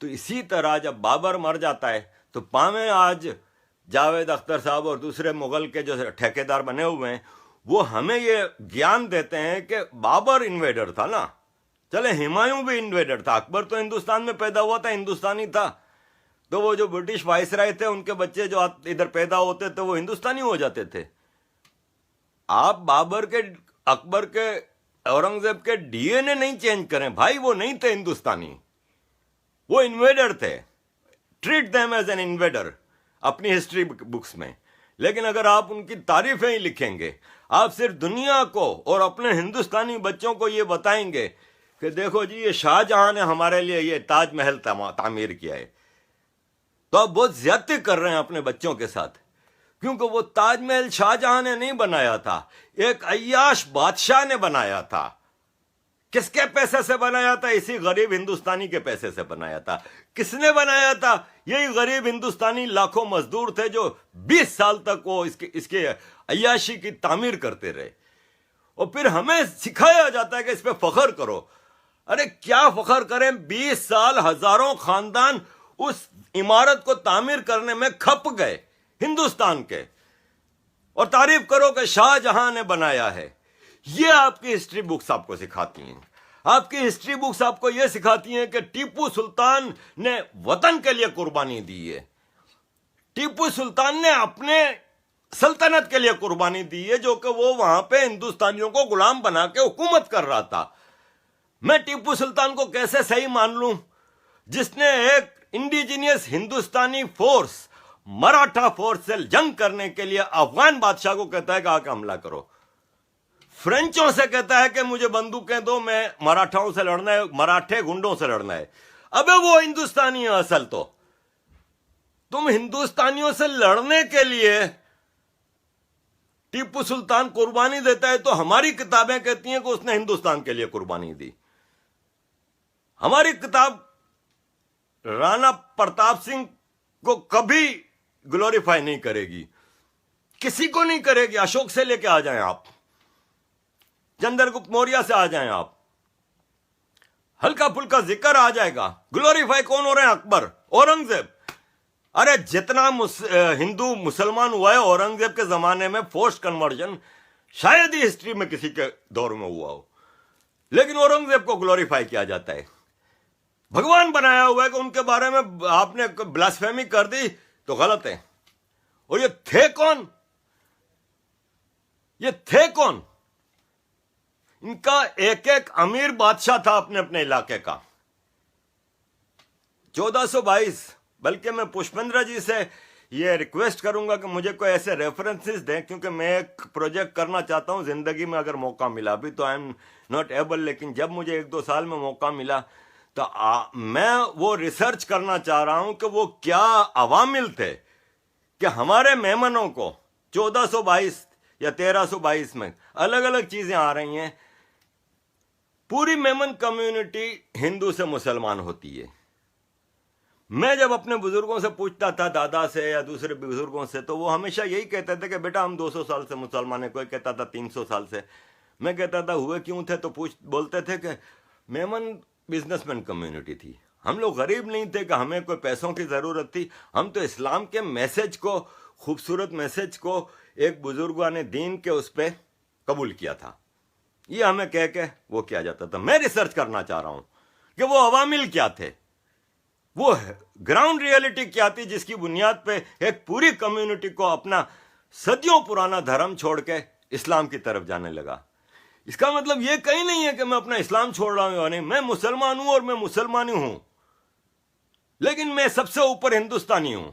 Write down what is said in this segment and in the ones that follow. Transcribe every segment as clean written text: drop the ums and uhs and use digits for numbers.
तो इसी तरह जब बाबर मर जाता है तो पावे आज जावेद अख्तर साहब और दूसरे मुगल के जो ठेकेदार बने हुए हैं वो हमें ये ज्ञान देते हैं कि बाबर इन्वेडर था ना, चले हुमायूं भी इन्वेडर था, अकबर तो हिंदुस्तान में पैदा हुआ था, हिंदुस्तानी था, तो वो जो ब्रिटिश वाइसराय थे उनके बच्चे जो इधर पैदा होते थे वो हिंदुस्तानी हो जाते थे। आप बाबर के, अकबर के, औरंगजेब के डीएनए नहीं चेंज करें भाई, वो नहीं थे हिंदुस्तानी, वो इन्वेडर थे। Treat them as an invader अपनी हिस्ट्री बुक्स में। लेकिन अगर आप उनकी तारीफें ही लिखेंगे, आप सिर्फ दुनिया को और अपने हिंदुस्तानी बच्चों को ये बताएंगे कि देखो जी ये शाहजहां ने हमारे लिए ये ताजमहल तामीर किया है, तो आप बहुत ज्यादती कर रहे हैं अपने बच्चों के साथ, क्योंकि वो ताजमहल शाहजहां ने नहीं बनाया था, एक अय्याश बादशाह ने बनाया था। किसके पैसे से बनाया था? इसी गरीब हिंदुस्तानी के पैसे से बनाया था। किसने बनाया था? यही गरीब हिंदुस्तानी लाखों मजदूर थे जो 20 साल तक वो इसके अय्याशी की तामीर करते रहे, और फिर हमें सिखाया जाता है कि इस पे फख्र करो। अरे क्या फख्र करें, 20 साल हजारों खानदान उस इमारत को तामीर करने में खप गए हिंदुस्तान के, और तारीफ करो कि शाहजहां ने बनाया है। ये आपकी हिस्ट्री बुक्स आपको सिखाती हैं। आपकी हिस्ट्री बुक्स आपको यह सिखाती हैं कि टीपू सुल्तान ने वतन के लिए कुर्बानी दी है, टीपू सुल्तान ने अपने सल्तनत के लिए कुर्बानी दी है, जो कि वो वहां पे हिंदुस्तानियों को गुलाम बना के हुकूमत कर रहा था। मैं टीपू सुल्तान को कैसे सही मान लूं जिसने एक इंडिजिनियस हिंदुस्तानी फोर्स, मराठा फोर्स से जंग करने के लिए अफगान बादशाह को कहता है कि आके हमला करो, फ्रेंचों से कहता है कि मुझे बंदूकें दो, मैं मराठाओं से लड़ना है, मराठे गुंडों से लड़ना है। अबे वो हिंदुस्तानी है असल तो। तुम हिंदुस्तानियों से लड़ने के लिए टीपू सुल्तान कुर्बानी देता है, तो हमारी किताबें कहती हैं कि उसने हिंदुस्तान के लिए कुर्बानी दी। हमारी किताब राणा प्रताप सिंह को कभी ग्लोरीफाई नहीं करेगी, किसी को नहीं करेगी। अशोक से लेके आ जाएं आप, चंद्रगुप्त मौर्य से आ जाएं आप, हल्का फुल्का जिक्र आ जाएगा। ग्लोरीफाई कौन हो रहे हैं? अकबर, औरंगजेब। अरे जितना हिंदू मुसलमान हुआ है औरंगजेब के जमाने में, फोर्स्ड कन्वर्जन शायद ही हिस्ट्री में किसी के दौर में हुआ हो, लेकिन औरंगजेब को ग्लोरीफाई किया जाता है, भगवान बनाया हुआ है कि उनके बारे में आपने ब्लास्फेमी कर दी तो गलत है। और ये थे कौन? ये थे कौन? इनका एक एक अमीर बादशाह था अपने अपने इलाके का। 1422, बल्कि मैं पुष्पेंद्र जी से ये रिक्वेस्ट करूंगा कि मुझे कोई ऐसे रेफरेंसेस दें, क्योंकि मैं एक प्रोजेक्ट करना चाहता हूं जिंदगी में, अगर मौका मिला। अभी तो आई एम नॉट एबल, लेकिन जब मुझे 1-2 साल में मौका मिला तो मैं वो रिसर्च करना चाह रहा हूं कि वो क्या अवामिल थे कि हमारे मेमनों को 1422 या 1322 में अलग अलग चीजें आ रही हैं। पूरी मेमन कम्युनिटी हिंदू से मुसलमान होती है। मैं जब अपने बुजुर्गों से पूछता था, दादा से या दूसरे बुजुर्गों से, तो वो हमेशा यही कहते थे कि बेटा हम 200 साल से मुसलमान है, कोई कहता था 300 साल से। मैं कहता था हुए क्यों थे, तो बोलते थे कि मेमन बिजनेसमैन कम्युनिटी थी, हम लोग गरीब नहीं थे कि हमें कोई पैसों की ज़रूरत थी, हम तो इस्लाम के मैसेज को, खूबसूरत मैसेज को एक बुजुर्ग ने दीन के उस पर कबूल किया था। ये हमें कह के वो किया जाता था। मैं रिसर्च करना चाह रहा हूं कि वो अवामिल क्या थे, वो ग्राउंड रियलिटी क्या थी जिसकी बुनियाद पे एक पूरी कम्युनिटी को अपना सदियों पुराना धर्म छोड़ के इस्लाम की तरफ जाने लगा। इसका मतलब ये कहीं नहीं है कि मैं अपना इस्लाम छोड़ रहा हूं या नहीं। मैं मुसलमान हूं और मैं मुसलमानी हूं, लेकिन मैं सबसे ऊपर हिंदुस्तानी हूं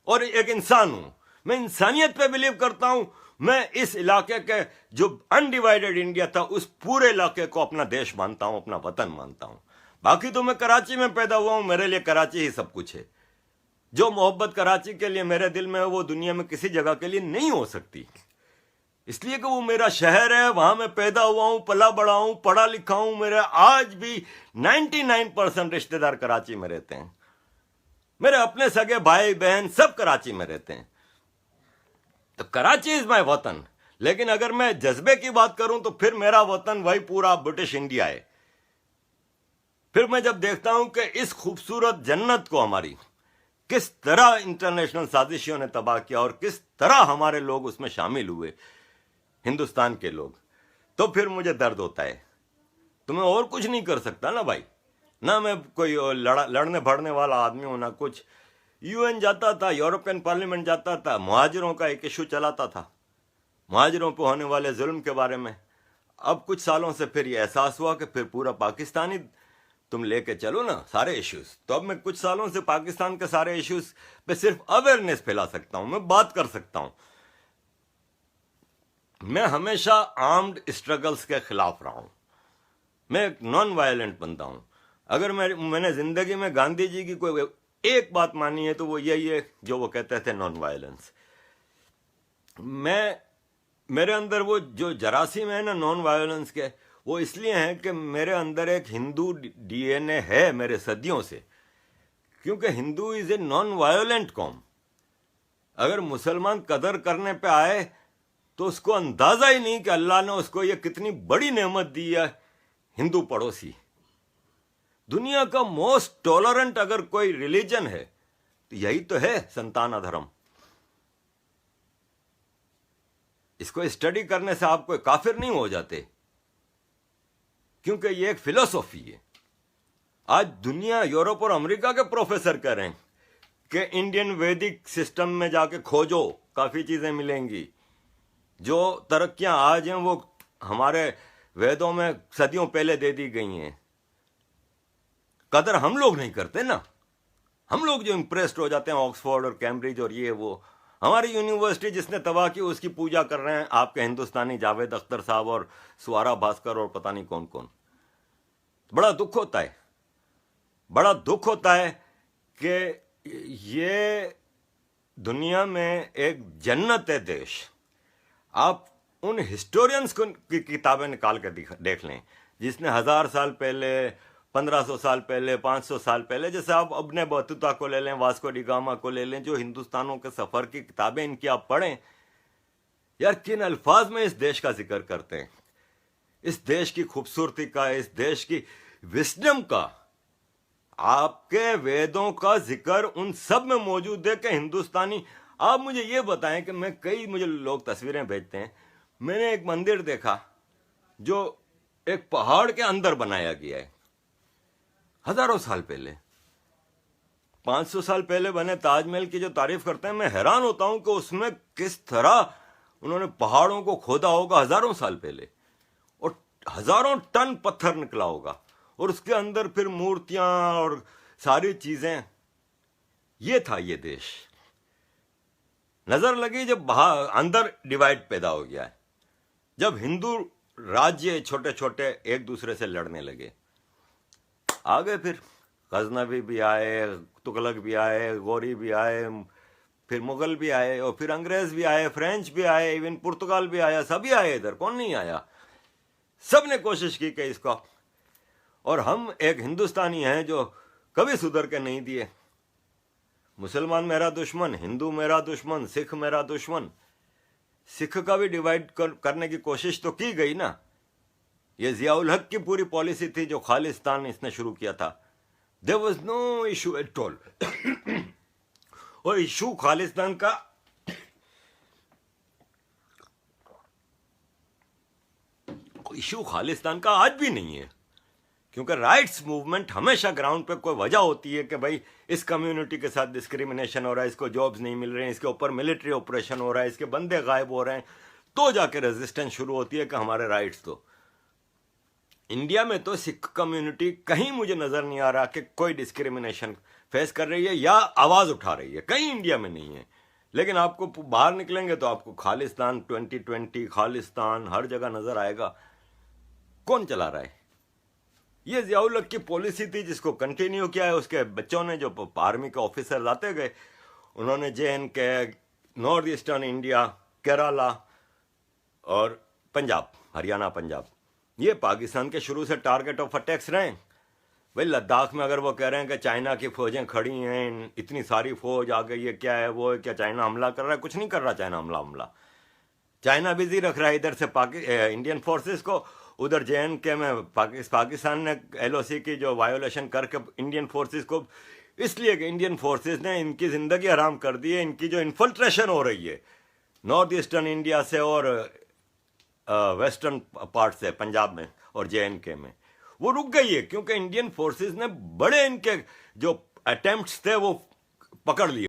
और एक इंसान हूं। मैं इंसानियत पे बिलीव करता हूं। मैं इस इलाके के जो अनडिवाइडेड इंडिया था उस पूरे इलाके को अपना देश मानता हूं, अपना वतन मानता हूं। बाकी तो मैं कराची में पैदा हुआ हूं, मेरे लिए कराची ही सब कुछ है। जो मोहब्बत कराची के लिए मेरे दिल में है वो दुनिया में किसी जगह के लिए नहीं हो सकती, इसलिए कि वो मेरा शहर है, वहां मैं पैदा हुआ हूं, पला बड़ा हूं, पढ़ा लिखा हूं। मेरे आज भी 99% रिश्तेदार कराची में रहते हैं। मेरे अपने सगे भाई बहन सब कराची में रहते हैं, तो कराची इज माय वतन। लेकिन अगर मैं जज्बे की बात करूं तो फिर मेरा वतन वही पूरा ब्रिटिश इंडिया है। फिर मैं जब देखता हूं कि इस खूबसूरत जन्नत को हमारी किस तरह इंटरनेशनल साजिशों ने तबाह किया और किस तरह हमारे लोग उसमें शामिल हुए, हिंदुस्तान के लोग, तो फिर मुझे दर्द होता है। तो मैं और कुछ नहीं कर सकता ना भाई, ना मैं कोई लड़ने भड़ने वाला आदमी हूं, ना कुछ। यूएन जाता था, यूरोपियन पार्लियामेंट जाता था, मुहाजिरों का एक इशू चलाता था, मुहाजिरों पर होने वाले जुल्म के बारे में। अब कुछ सालों से फिर ये एहसास हुआ कि फिर पूरा पाकिस्तानी तुम लेके चलो ना सारे इश्यूज। तो अब मैं कुछ सालों से पाकिस्तान के सारे इश्यूज पे सिर्फ अवेयरनेस फैला सकता हूं, मैं बात कर सकता हूं। मैं हमेशा आर्म्ड स्ट्रगल्स के खिलाफ रहा हूं, मैं एक नॉन वायलेंट बंदा हूं। अगर मैंने जिंदगी में गांधी जी की कोई एक बात मानी है तो वो यही है जो वो कहते थे, नॉन वायलेंस। मेरे अंदर वो जो जरासीम है ना नॉन वायलेंस के, वो इसलिए है कि मेरे अंदर एक हिंदू डीएनए है मेरे सदियों से, क्योंकि Hindu is a non violent कौम। अगर मुसलमान कदर करने पे आए तो उसको अंदाजा ही नहीं कि अल्लाह ने उसको ये कितनी बड़ी नेमत दी है, हिंदू पड़ोसी। दुनिया का मोस्ट टॉलरेंट अगर कोई रिलीजन है तो यही तो है, संतान अधर्म। इसको स्टडी करने से आप कोई काफिर नहीं हो जाते, क्योंकि ये एक फिलोसॉफी है। आज दुनिया, यूरोप और अमेरिका के प्रोफेसर कह रहे हैं कि इंडियन वैदिक सिस्टम में जाके खोजो, काफी चीजें मिलेंगी। जो तरक्कियां आज हैं वो हमारे वेदों में सदियों पहले दे दी गई हैं। कदर हम लोग नहीं करते ना, हम लोग जो इंप्रेस्ड हो जाते हैं ऑक्सफोर्ड और कैम्ब्रिज और ये वो। हमारी यूनिवर्सिटी जिसने तबाह की उसकी पूजा कर रहे हैं आपके हिंदुस्तानी जावेद अख्तर साहब और सुवारा भास्कर और पता नहीं कौन कौन। बड़ा दुख होता है, बड़ा दुख होता है कि ये दुनिया में एक जन्नत है देश। आप उन हिस्टोरियंस की किताबें निकाल कर देख लें जिसने 1000 साल पहले, 1500 साल पहले, 500 साल पहले, जैसे आप अब्ने बतूता को ले लें, वास्को डी गामा को ले लें, जो हिंदुस्तानों के सफर की किताबें इनकी आप पढ़ें, यार किन अल्फाज में इस देश का जिक्र करते हैं, इस देश की खूबसूरती का, इस देश की विस्डम का। आपके वेदों का जिक्र उन सब में मौजूद है कि हिंदुस्तानी। आप मुझे ये बताएं कि मुझे लोग तस्वीरें भेजते हैं, मैंने एक मंदिर देखा जो एक पहाड़ के अंदर बनाया गया है, हजारों साल पहले, 500 साल पहले बने ताजमहल की जो तारीफ करते हैं, मैं हैरान होता हूं कि उसमें किस तरह उन्होंने पहाड़ों को खोदा होगा हजारों साल पहले, और हजारों टन पत्थर निकला होगा, और उसके अंदर फिर मूर्तियां और सारी चीजें। ये था ये देश। नजर लगी जब अंदर डिवाइड पैदा हो गया है, जब हिंदू राज्य छोटे छोटे एक दूसरे से लड़ने लगे। आगे फिर गजनवी भी आए, तुगलक भी आए, गौरी भी आए, फिर मुगल भी आए, और फिर अंग्रेज भी आए, फ्रेंच भी आए, इवन पुर्तगाल भी आया, सभी आए इधर, कौन नहीं आया। सब ने कोशिश की कि इसको, और हम एक हिंदुस्तानी हैं जो कभी सुधर के नहीं दिए। मुसलमान मेरा दुश्मन, हिंदू मेरा दुश्मन, सिख मेरा दुश्मन। सिख का भी डिवाइड करने की कोशिश तो की गई ना। ये जियाउल हक की पूरी पॉलिसी थी जो खालिस्तान इसने शुरू किया था। There was no issue at all. और इशू खालिस्तान का आज भी नहीं है, क्योंकि राइट्स मूवमेंट हमेशा ग्राउंड पे कोई वजह होती है कि भाई इस कम्युनिटी के साथ डिस्क्रिमिनेशन हो रहा है, इसको जॉब्स नहीं मिल रहे हैं, इसके ऊपर मिलिट्री ऑपरेशन हो रहा है, इसके बंदे गायब हो रहे हैं, तो जाके रेजिस्टेंस शुरू होती है कि हमारे राइट्स दो। इंडिया में तो सिख कम्युनिटी कहीं मुझे नजर नहीं आ रहा कि कोई डिस्क्रिमिनेशन फेस कर रही है या आवाज उठा रही है, कहीं इंडिया में नहीं है। लेकिन आपको बाहर निकलेंगे तो आपको खालिस्तान 2020, खालिस्तान हर जगह नजर आएगा। कौन चला रहा है? ये जियाउल हक की पॉलिसी थी जिसको कंटिन्यू किया है उसके बच्चों ने, जो आर्मी के ऑफिसर आते गए, उन्होंने JNK, north eastern India, Kerala और पंजाब, हरियाणा पंजाब, ये पाकिस्तान के शुरू से टारगेट ऑफ अटैक्स रहे। भाई लद्दाख में अगर वो कह रहे हैं कि चाइना की फौजें खड़ी हैं, इतनी सारी फौज आ गई है, क्या है वो, क्या चाइना हमला कर रहा है? कुछ नहीं कर रहा चाइना हमला। चाइना बिजी रख रहा है इधर से इंडियन फोर्सेस को, उधर JNK में पाकिस्तान ने LOC की जो वायोलेशन करके इंडियन फोर्सेस को, इसलिए कि इंडियन फोर्सेस ने इनकी ज़िंदगी हराम कर दी है। इनकी जो इन्फिल्ट्रेशन हो रही है नॉर्थ ईस्टर्न इंडिया से और वेस्टर्न पार्ट से, पंजाब में और JNK में, वो रुक गई है क्योंकि इंडियन फोर्सेस ने बड़े इनके जो अटेम्प्ट्स थे वो पकड़ लिए।